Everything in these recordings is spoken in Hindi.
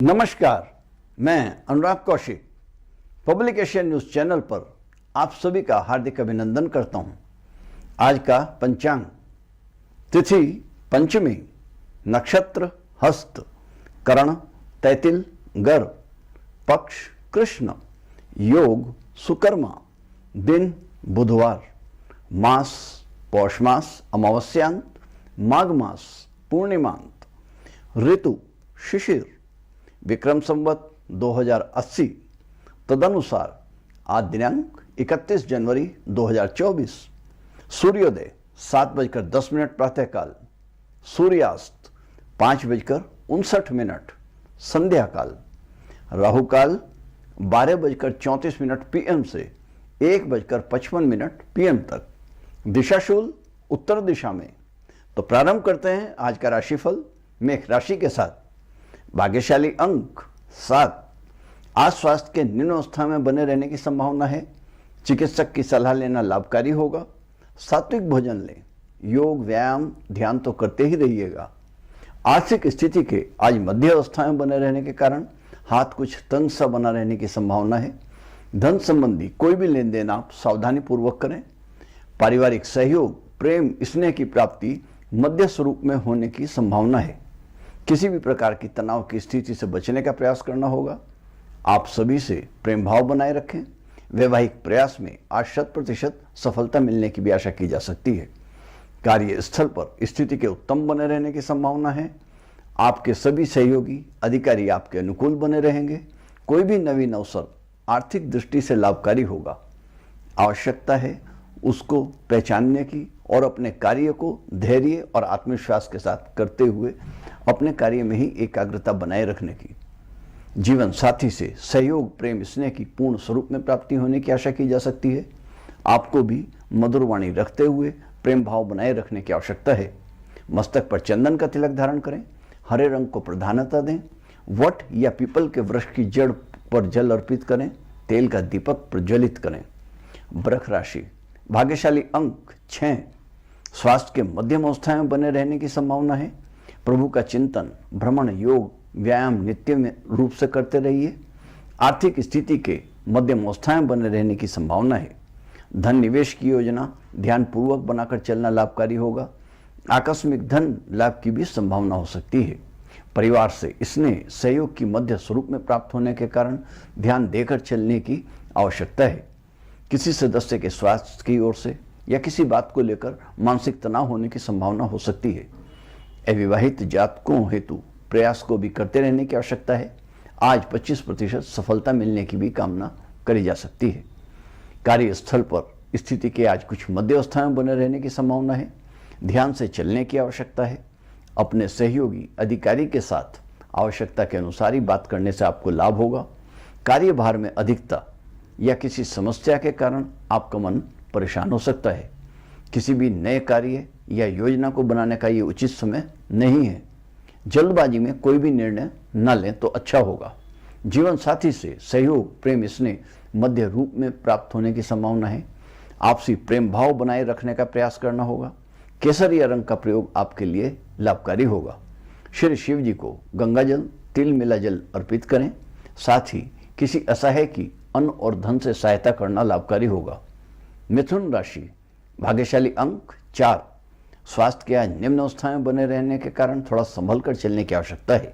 नमस्कार, मैं Anurag Kaushik public Asian news channel पर आप सभी का हार्दिक अभिनंदन करता हूं। आज का पंचांग, तिथि पंचमी, नक्षत्र हस्त, करण तैतिल गर, पक्ष कृष्ण, योग सुकर्मा, दिन बुधवार, मास पौष मास अमावस्यांत, माघ मास पूर्णिमांत, ऋतु शिशिर, विक्रम संवत 2080, तदनुसार आज दिनांक 31 जनवरी 2024, सूर्योदय 7:10 प्रातःकाल, सूर्यास्त 5:59 संध्याकाल, राहुकाल 12:34 पीएम से 1:55 पीएम तक, दिशाशूल उत्तर दिशा में। तो प्रारंभ करते हैं आज का राशिफल मेष राशि के साथ। भाग्यशाली अंक 7। आज स्वास्थ्य के निम्न अवस्था में बने रहने की संभावना है। चिकित्सक की सलाह लेना लाभकारी होगा। सात्विक भोजन लें। योग व्यायाम ध्यान तो करते ही रहिएगा। आर्थिक स्थिति के आज मध्य अवस्था में बने रहने के कारण हाथ कुछ तंग सा बना रहने की संभावना है। धन संबंधी कोई भी लेन देन आप सावधानी पूर्वक करें। पारिवारिक सहयोग प्रेम स्नेह की प्राप्ति मध्य स्वरूप में होने की संभावना है। किसी भी प्रकार की तनाव की स्थिति से बचने का प्रयास करना होगा। आप सभी से प्रेम भाव बनाए रखें। वैवाहिक प्रयास में आज 100% सफलता मिलने की भी आशा की जा सकती है। कार्यस्थल पर स्थिति के उत्तम बने रहने की संभावना है। आपके सभी सहयोगी अधिकारी आपके अनुकूल बने रहेंगे। कोई भी नवीन अवसर आर्थिक दृष्टि से लाभकारी होगा। आवश्यकता है उसको पहचानने की और अपने कार्य को धैर्य और आत्मविश्वास के साथ करते हुए अपने कार्य में ही एकाग्रता बनाए रखने की। जीवन साथी से सहयोग प्रेम स्नेह की पूर्ण स्वरूप में प्राप्ति होने की आशा की जा सकती है। आपको भी मधुर वाणी रखते हुए प्रेम भाव बनाए रखने की आवश्यकता है। मस्तक पर चंदन का तिलक धारण करें। हरे रंग को प्रधानता दें। वट या पीपल के वृक्ष की जड़ पर जल अर्पित करें। तेल का दीपक प्रज्वलित करें। वृष राशि, भाग्यशाली अंक 6। स्वास्थ्य के मध्यम अवस्था में बने रहने की संभावना है। प्रभु का चिंतन भ्रमण योग व्यायाम नित्य में रूप से करते रहिए। आर्थिक स्थिति के मध्यम अवस्था में बने रहने की संभावना है। धन निवेश की योजना ध्यानपूर्वक बनाकर चलना लाभकारी होगा। आकस्मिक धन लाभ की भी संभावना हो सकती है। परिवार से स्नेह सहयोग की मध्य स्वरूप में प्राप्त होने के कारण ध्यान देकर चलने की आवश्यकता है। किसी सदस्य के स्वास्थ्य की ओर से या किसी बात को लेकर मानसिक तनाव होने की संभावना हो सकती है। अविवाहित जातकों हेतु प्रयास को भी करते रहने की आवश्यकता है। आज 25% सफलता मिलने की भी कामना करी जा सकती है। कार्यस्थल पर स्थिति के आज कुछ मध्य अवस्था में बने रहने की संभावना है। ध्यान से चलने की आवश्यकता है। अपने सहयोगी अधिकारी के साथ आवश्यकता के अनुसार ही बात करने से आपको लाभ होगा। कार्यभार में अधिकता या किसी समस्या के कारण आपका मन परेशान हो सकता है। किसी भी नए कार्य या योजना को बनाने का ये उचित समय नहीं है। जल्दबाजी में कोई भी निर्णय न लें तो अच्छा होगा। जीवन साथी से सहयोग प्रेम स्नेह मध्य रूप में प्राप्त होने की संभावना है। आपसी प्रेम भाव बनाए रखने का प्रयास करना होगा। केसरिया रंग का प्रयोग आपके लिए लाभकारी होगा। श्री शिव जी को गंगा जल तिल मिला जल अर्पित करें। साथ ही किसी असहाय की अन्न और धन से सहायता करना लाभकारी होगा। मिथुन राशि, भाग्यशाली अंक 4। स्वास्थ्य के आज निम्न अवस्था में बने रहने के कारण थोड़ा संभल कर चलने की आवश्यकता है।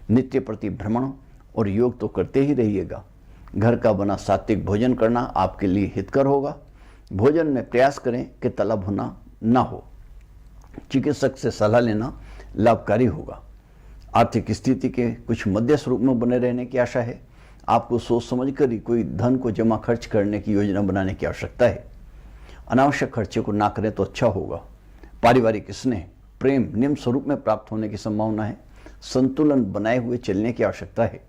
नित्य प्रति भ्रमण और योग तो करते ही रहिएगा। घर का बना सात्विक भोजन करना आपके लिए हितकर होगा। भोजन में प्रयास करें कि तला भुना ना हो। चिकित्सक से सलाह लेना लाभकारी होगा। आर्थिक स्थिति के कुछ मध्य स्वरूप में बने रहने की आशा है। आपको सोच समझ कर ही कोई धन को जमा खर्च करने की योजना बनाने की आवश्यकता है। अनावश्यक खर्चे को ना करें तो अच्छा होगा। पारिवारिक स्नेह प्रेम निम्न स्वरूप में प्राप्त होने की संभावना है। संतुलन बनाए हुए चलने की आवश्यकता है।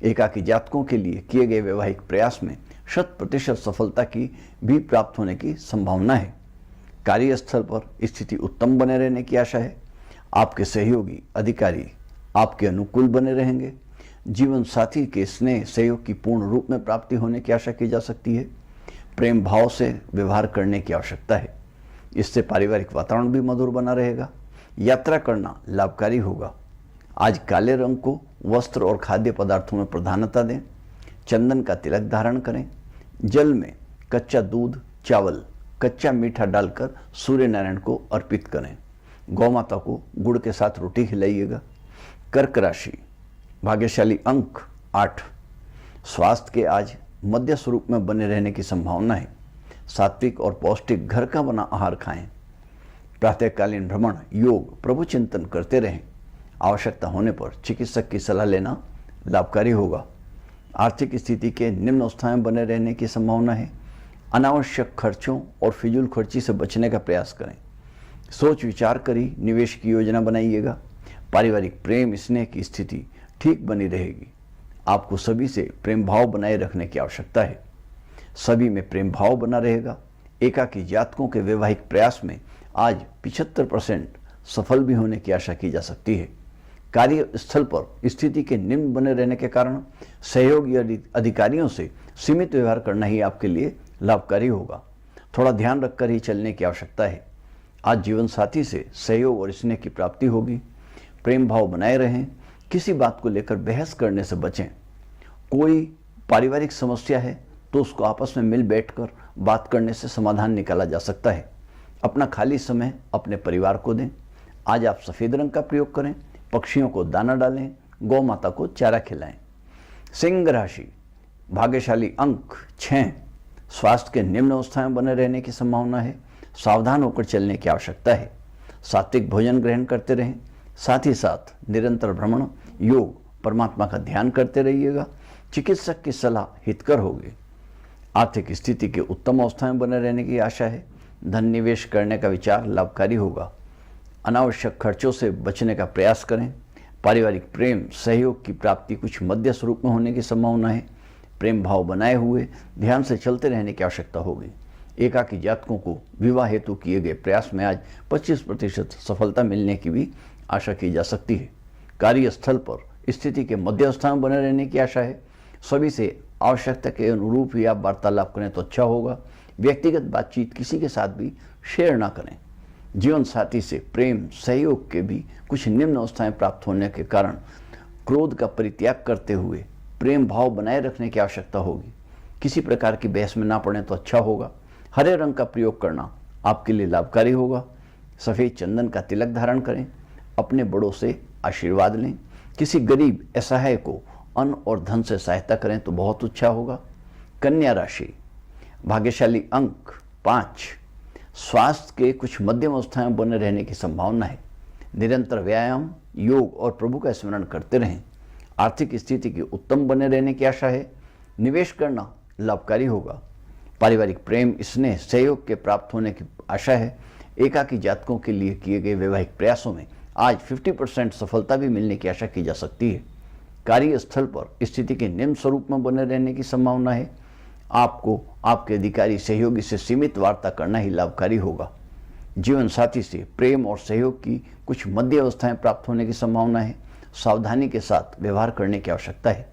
एकाकी जातकों के लिए किए गए वैवाहिक प्रयास में 100% सफलता की भी प्राप्त होने की संभावना है। कार्यस्थल पर स्थिति उत्तम बने रहने की आशा है। आपके सहयोगी अधिकारी आपके अनुकूल बने रहेंगे। जीवन साथी के स्नेह सहयोग की पूर्ण रूप में प्राप्ति होने की आशा की जा सकती है। प्रेम भाव से व्यवहार करने की आवश्यकता है। इससे पारिवारिक वातावरण भी मधुर बना रहेगा। यात्रा करना लाभकारी होगा। आज काले रंग को वस्त्र और खाद्य पदार्थों में प्रधानता दें। चंदन का तिलक धारण करें। जल में कच्चा दूध, चावल, कच्चा मीठा डालकर सूर्य नारायण को अर्पित करें। गौ माता को गुड़ के साथ रोटी खिलाइएगा। कर्क राशि, भाग्यशाली अंक 8। स्वास्थ्य के आज मध्य स्वरूप में बने रहने की संभावना है। सात्विक और पौष्टिक घर का बना आहार खाएं। प्रातःकालीन भ्रमण, योग, प्रभु चिंतन करते रहें। आवश्यकता होने पर चिकित्सक की सलाह लेना लाभकारी होगा। आर्थिक स्थिति के निम्न अवस्था में बने रहने की संभावना है। अनावश्यक खर्चों और फिजूल खर्ची से बचने का प्रयास करें। सोच विचार करी निवेश की योजना बनाइएगा। पारिवारिक प्रेम स्नेह की स्थिति ठीक बनी रहेगी। आपको सभी से प्रेम भाव बनाए रखने की आवश्यकता है। सभी में प्रेम भाव बना रहेगा। एकाकी जातकों के वैवाहिक प्रयास में आज 75% सफल भी होने की आशा की जा सकती है। कार्यस्थल पर स्थिति के निम्न बने रहने के कारण सहयोगी अधिकारियों से सीमित व्यवहार करना ही आपके लिए लाभकारी होगा। थोड़ा ध्यान रखकर ही चलने की आवश्यकता है। आज जीवन साथी से सहयोग और स्नेह की प्राप्ति होगी। प्रेम भाव बनाए रहें। किसी बात को लेकर बहस करने से बचें। कोई पारिवारिक समस्या है तो उसको आपस में मिल बैठकर बात करने से समाधान निकाला जा सकता है। अपना खाली समय अपने परिवार को दें। आज आप सफ़ेद रंग का प्रयोग करें। पक्षियों को दाना डालें। गौ माता को चारा खिलाएं। सिंह राशि, भाग्यशाली अंक 6। स्वास्थ्य के निम्न अवस्था में बने रहने की संभावना है। सावधान होकर चलने की आवश्यकता है। सात्विक भोजन ग्रहण करते रहें। साथ ही साथ निरंतर भ्रमण, योग, परमात्मा का ध्यान करते रहिएगा। चिकित्सक की सलाह हितकर होगी। आर्थिक स्थिति के उत्तम अवस्था में बने रहने की आशा है। धन निवेश करने का विचार लाभकारी होगा। अनावश्यक खर्चों से बचने का प्रयास करें। पारिवारिक प्रेम सहयोग की प्राप्ति कुछ मध्य स्वरूप में होने की संभावना है। प्रेम भाव बनाए हुए ध्यान से चलते रहने की आवश्यकता होगी। एकाकी जातकों को विवाह हेतु किए गए प्रयास में आज 25% सफलता मिलने की भी आशा की जा सकती है। कार्यस्थल पर स्थिति के मध्यावस्था में बने रहने की आशा है। सभी से आवश्यकता के अनुरूप ही आप वार्तालाप करें तो अच्छा होगा। व्यक्तिगत बातचीत किसी के साथ भी शेयर ना करें। जीवन साथी से प्रेम सहयोग के भी कुछ निम्न अवस्थाएं प्राप्त होने के कारण क्रोध का परित्याग करते हुए प्रेम भाव बनाए रखने की आवश्यकता होगी। किसी प्रकार की बहस में ना पड़े तो अच्छा होगा। हरे रंग का प्रयोग करना आपके लिए लाभकारी होगा। सफ़ेद चंदन का तिलक धारण करें। अपने बड़ों से आशीर्वाद लें। किसी गरीब असहाय को अन्न और धन से सहायता करें तो बहुत अच्छा होगा। कन्या राशि, भाग्यशाली अंक 5। स्वास्थ्य के कुछ मध्यम अवस्था में बने रहने की संभावना है। निरंतर व्यायाम, योग और प्रभु का स्मरण करते रहें। आर्थिक स्थिति के उत्तम बने रहने की आशा है। निवेश करना लाभकारी होगा। पारिवारिक प्रेम स्नेह सहयोग के प्राप्त होने की आशा है। एकाकी जातकों के लिए किए गए वैवाहिक प्रयासों में आज 50% सफलता भी मिलने की आशा की जा सकती है। कार्यस्थल पर स्थिति के निम्न स्वरूप में बने रहने की संभावना है। आपको आपके अधिकारी सहयोगी से सीमित वार्ता करना ही लाभकारी होगा। जीवन साथी से प्रेम और सहयोग की कुछ मध्य अवस्थाएं प्राप्त होने की संभावना है। सावधानी के साथ व्यवहार करने की आवश्यकता है।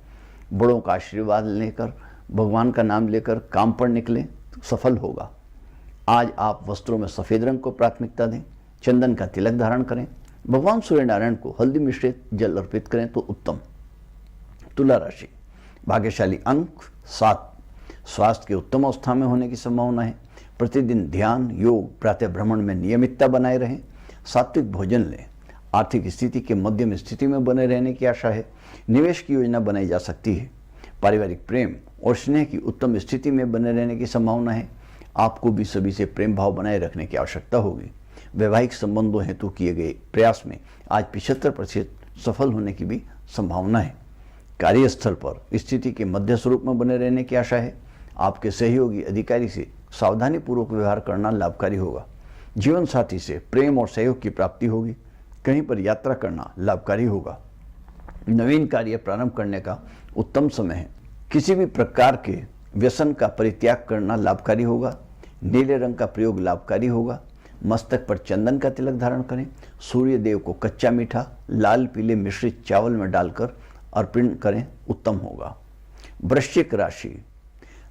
बड़ों का आशीर्वाद लेकर भगवान का नाम लेकर काम पर निकलें तो सफल होगा। आज आप वस्त्रों में सफ़ेद रंग को प्राथमिकता दें। चंदन का तिलक धारण करें। भगवान सूर्य नारायण को हल्दी मिश्रित जल अर्पित करें तो उत्तम। तुला राशि, भाग्यशाली अंक 7। स्वास्थ्य के उत्तम अवस्था में होने की संभावना है। प्रतिदिन ध्यान, योग, प्रातः भ्रमण में नियमितता बनाए रहें। सात्विक भोजन लें। आर्थिक स्थिति के मध्यम स्थिति में बने रहने की आशा है। निवेश की योजना बनाई जा सकती है। पारिवारिक प्रेम और स्नेह की उत्तम स्थिति में बने रहने की संभावना है। आपको भी सभी से प्रेम भाव बनाए रखने की आवश्यकता होगी। वैवाहिक संबंधों हेतु किए गए प्रयास में आज 75% सफल होने की भी संभावना है। कार्यस्थल पर स्थिति के मध्य स्वरूप में बने रहने की आशा है। आपके सहयोगी अधिकारी से सावधानी पूर्वक व्यवहार करना लाभकारी होगा। जीवन साथी से प्रेम और सहयोग की प्राप्ति होगी। कहीं पर यात्रा करना लाभकारी होगा। नवीन कार्य प्रारंभ करने का उत्तम समय है। किसी भी प्रकार के व्यसन का परित्याग करना लाभकारी होगा। नीले रंग का प्रयोग लाभकारी होगा। मस्तक पर चंदन का तिलक धारण करें। सूर्य देव को कच्चा मीठा लाल पीले मिश्रित चावल में डालकर अर्पण करें, उत्तम होगा। वृश्चिक राशि,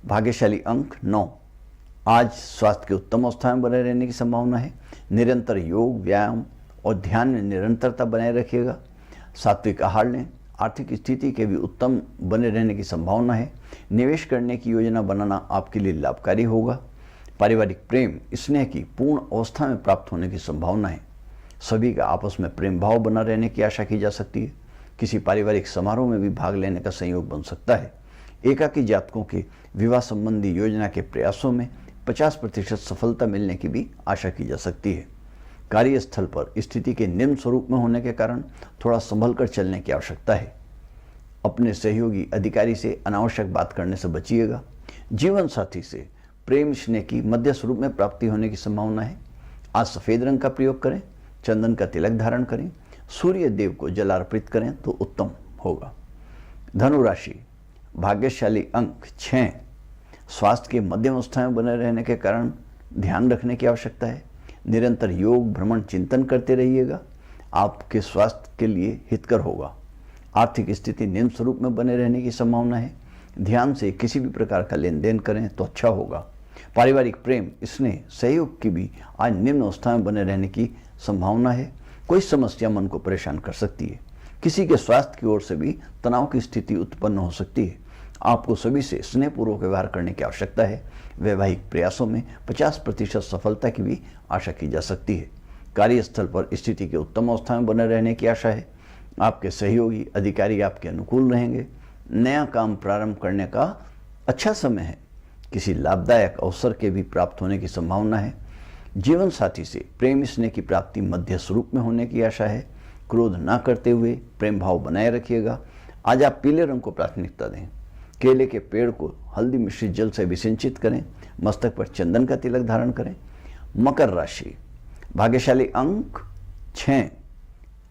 भाग्यशाली अंक 9। आज स्वास्थ्य के उत्तम अवस्था में बने रहने की संभावना है। निरंतर योग, व्यायाम और ध्यान में निरंतरता बनाए रखिएगा। सात्विक आहार लें। आर्थिक स्थिति के भी उत्तम बने रहने की संभावना है। निवेश करने की योजना बनाना आपके लिए लाभकारी होगा। पारिवारिक प्रेम स्नेह की पूर्ण अवस्था में प्राप्त होने की संभावना है। सभी का आपस में प्रेम भाव बना रहने की आशा की जा सकती है। किसी पारिवारिक समारोह में भी भाग लेने का संयोग बन सकता है। एकाकी जातकों के विवाह संबंधी योजना के प्रयासों में 50% सफलता मिलने की भी आशा की जा सकती है। कार्यस्थल पर स्थिति के निम्न स्वरूप में होने के कारण थोड़ा संभल कर चलने की आवश्यकता है। अपने सहयोगी अधिकारी से अनावश्यक बात करने से बचिएगा। जीवन साथी से प्रेम स्नेह की मध्य स्वरूप में प्राप्ति होने की संभावना है। आज सफेद रंग का प्रयोग करें, चंदन का तिलक धारण करें, सूर्य देव को जल अर्पित करें तो उत्तम होगा। धनु राशि, भाग्यशाली अंक 6। स्वास्थ्य के मध्यम अवस्था में बने रहने के कारण ध्यान रखने की आवश्यकता है। निरंतर योग भ्रमण चिंतन करते रहिएगा, आपके स्वास्थ्य के लिए हितकर होगा। आर्थिक स्थिति निम्न स्वरूप में बने रहने की संभावना है। ध्यान से किसी भी प्रकार का लेन देन करें तो अच्छा होगा। पारिवारिक प्रेम स्नेह सहयोग की भी आज निम्न अवस्था में बने रहने की संभावना है। कोई समस्या मन को परेशान कर सकती है। किसी के स्वास्थ्य की ओर से भी तनाव की स्थिति उत्पन्न हो सकती है। आपको सभी से स्नेहपूर्वक व्यवहार करने की आवश्यकता है। वैवाहिक प्रयासों में 50% सफलता की भी आशा की जा सकती है। कार्यस्थल पर स्थिति के उत्तम अवस्था में बने रहने की आशा है। आपके सहयोगी अधिकारी आपके अनुकूल रहेंगे। नया काम प्रारंभ करने का अच्छा समय है। किसी लाभदायक अवसर के भी प्राप्त होने की संभावना है। जीवन साथी से प्रेम स्नेह की प्राप्ति मध्य स्वरूप में होने की आशा है। क्रोध न करते हुए प्रेम भाव बनाए रखिएगा। आज आप पीले रंग को प्राथमिकता दें। केले के पेड़ को हल्दी मिश्रित जल से अभिसिंचित करें। मस्तक पर चंदन का तिलक धारण करें। मकर राशि, भाग्यशाली अंक 6।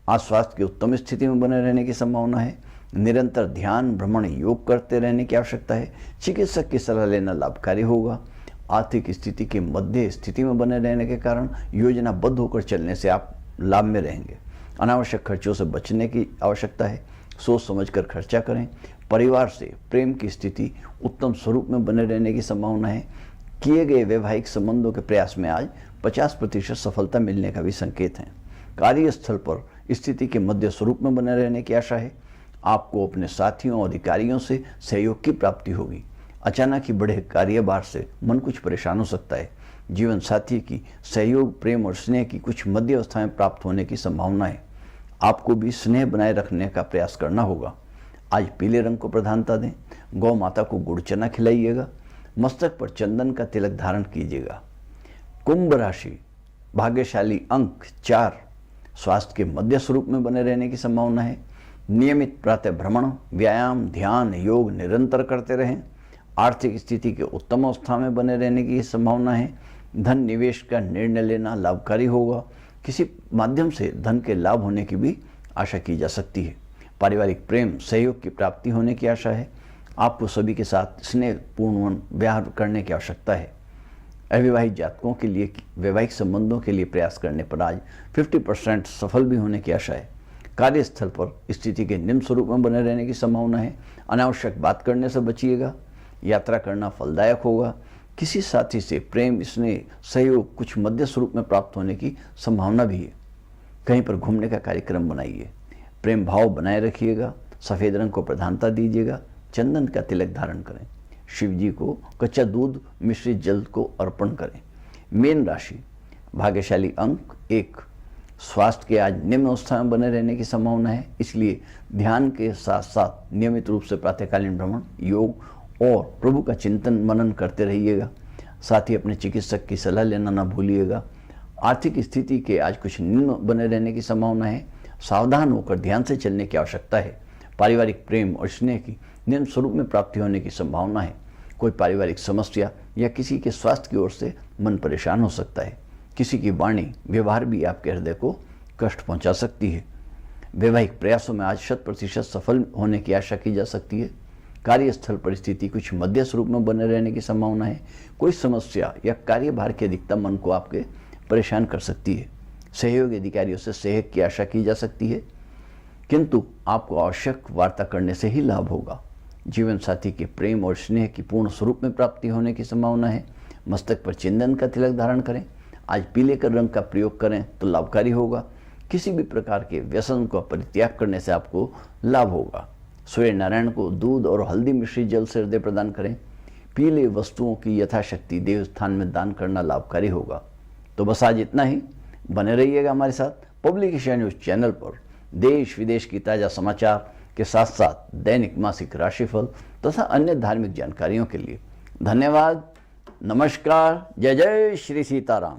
आज स्वास्थ्य की उत्तम स्थिति में बने रहने की संभावना है। निरंतर ध्यान भ्रमण योग करते रहने की आवश्यकता है। चिकित्सक की सलाह लेना लाभकारी होगा। आर्थिक स्थिति के मध्य स्थिति में बने रहने के कारण योजनाबद्ध होकर चलने से आप लाभ में रहेंगे। अनावश्यक खर्चों से बचने की आवश्यकता है। सोच समझकर खर्चा करें। परिवार से प्रेम की स्थिति उत्तम स्वरूप में बने रहने की संभावना है। किए गए वैवाहिक संबंधों के प्रयास में आज 50% सफलता मिलने का भी संकेत है। कार्यस्थल पर स्थिति के मध्य स्वरूप में बने रहने की आशा है। आपको अपने साथियों और अधिकारियों से सहयोग की प्राप्ति होगी। अचानक ही बढ़े कार्यभार से मन कुछ परेशान हो सकता है। जीवन साथी की सहयोग प्रेम और स्नेह की कुछ मध्य अवस्था में प्राप्त होने की संभावना है। आपको भी स्नेह बनाए रखने का प्रयास करना होगा। आज पीले रंग को प्रधानता दें। गौ माता को गुड़ चना खिलाइएगा। मस्तक पर चंदन का तिलक धारण कीजिएगा। कुंभ राशि, भाग्यशाली अंक 4। स्वास्थ्य के मध्य स्वरूप में बने रहने की संभावना है। नियमित प्रातः भ्रमण व्यायाम ध्यान योग निरंतर करते रहें। आर्थिक स्थिति के उत्तम अवस्था में बने रहने की संभावना है। धन निवेश का निर्णय लेना लाभकारी होगा। किसी माध्यम से धन के लाभ होने की भी आशा की जा सकती है। पारिवारिक प्रेम सहयोग की प्राप्ति होने की आशा है। आपको सभी के साथ स्नेहपूर्ण व्यवहार करने की आवश्यकता है। अविवाहित जातकों के लिए वैवाहिक संबंधों के लिए प्रयास करने पर आज 50% सफल भी होने की आशा है। कार्यस्थल पर स्थिति के निम्न स्वरूप में बने रहने की संभावना है। अनावश्यक बात करने से बचिएगा। यात्रा करना फलदायक होगा। किसी साथी से प्रेम स्नेह सहयोग कुछ मध्य स्वरूप में प्राप्त होने की संभावना भी है। कहीं पर घूमने का कार्यक्रम बनाइए। प्रेम भाव बनाए रखिएगा। सफ़ेद रंग को प्रधानता दीजिएगा। चंदन का तिलक धारण करें। शिव जी को कच्चा दूध मिश्रित जल को अर्पण करें। मीन राशि, भाग्यशाली अंक 1। स्वास्थ्य के आज निम्न अवस्था में बने रहने की संभावना है। इसलिए ध्यान के साथ साथ नियमित रूप से प्रातःकालीन भ्रमण योग और प्रभु का चिंतन मनन करते रहिएगा। साथ ही अपने चिकित्सक की सलाह लेना ना भूलिएगा। आर्थिक स्थिति के आज कुछ निम्न बने रहने की संभावना है। सावधान होकर ध्यान से चलने की आवश्यकता है। पारिवारिक प्रेम और स्नेह की निम्न स्वरूप में प्राप्ति होने की संभावना है। कोई पारिवारिक समस्या या किसी के स्वास्थ्य की ओर से मन परेशान हो सकता है। किसी की वाणी व्यवहार भी आपके हृदय को कष्ट पहुंचा सकती है। वैवाहिक प्रयासों में आज 100% सफल होने की आशा की जा सकती है। कार्यस्थल परिस्थिति कुछ मध्य स्वरूप में बने रहने की संभावना है। कोई समस्या या कार्यभार की अधिकता मन को आपके परेशान कर सकती है। सहयोगी अधिकारियों से सहयोग की आशा की जा सकती है, किंतु आपको आवश्यक वार्ता करने से ही लाभ होगा। जीवन साथी के प्रेम और स्नेह की पूर्ण स्वरूप में प्राप्ति होने की संभावना है। मस्तक पर चंदन का तिलक धारण करें। आज पीले रंग का प्रयोग करें तो लाभकारी होगा। किसी भी प्रकार के व्यसन का परित्याग करने से आपको लाभ होगा। सूर्य नारायण को दूध और हल्दी मिश्रित जल से हृदय प्रदान करें। पीले वस्तुओं की यथाशक्ति देवस्थान में दान करना लाभकारी होगा। तो बस आज इतना ही। बने रहिएगा हमारे साथ पब्लिक एशिया न्यूज चैनल पर। देश विदेश की ताजा समाचार के साथ साथ दैनिक मासिक राशिफल तथा अन्य धार्मिक जानकारियों के लिए। धन्यवाद। नमस्कार। जय जय श्री सीताराम।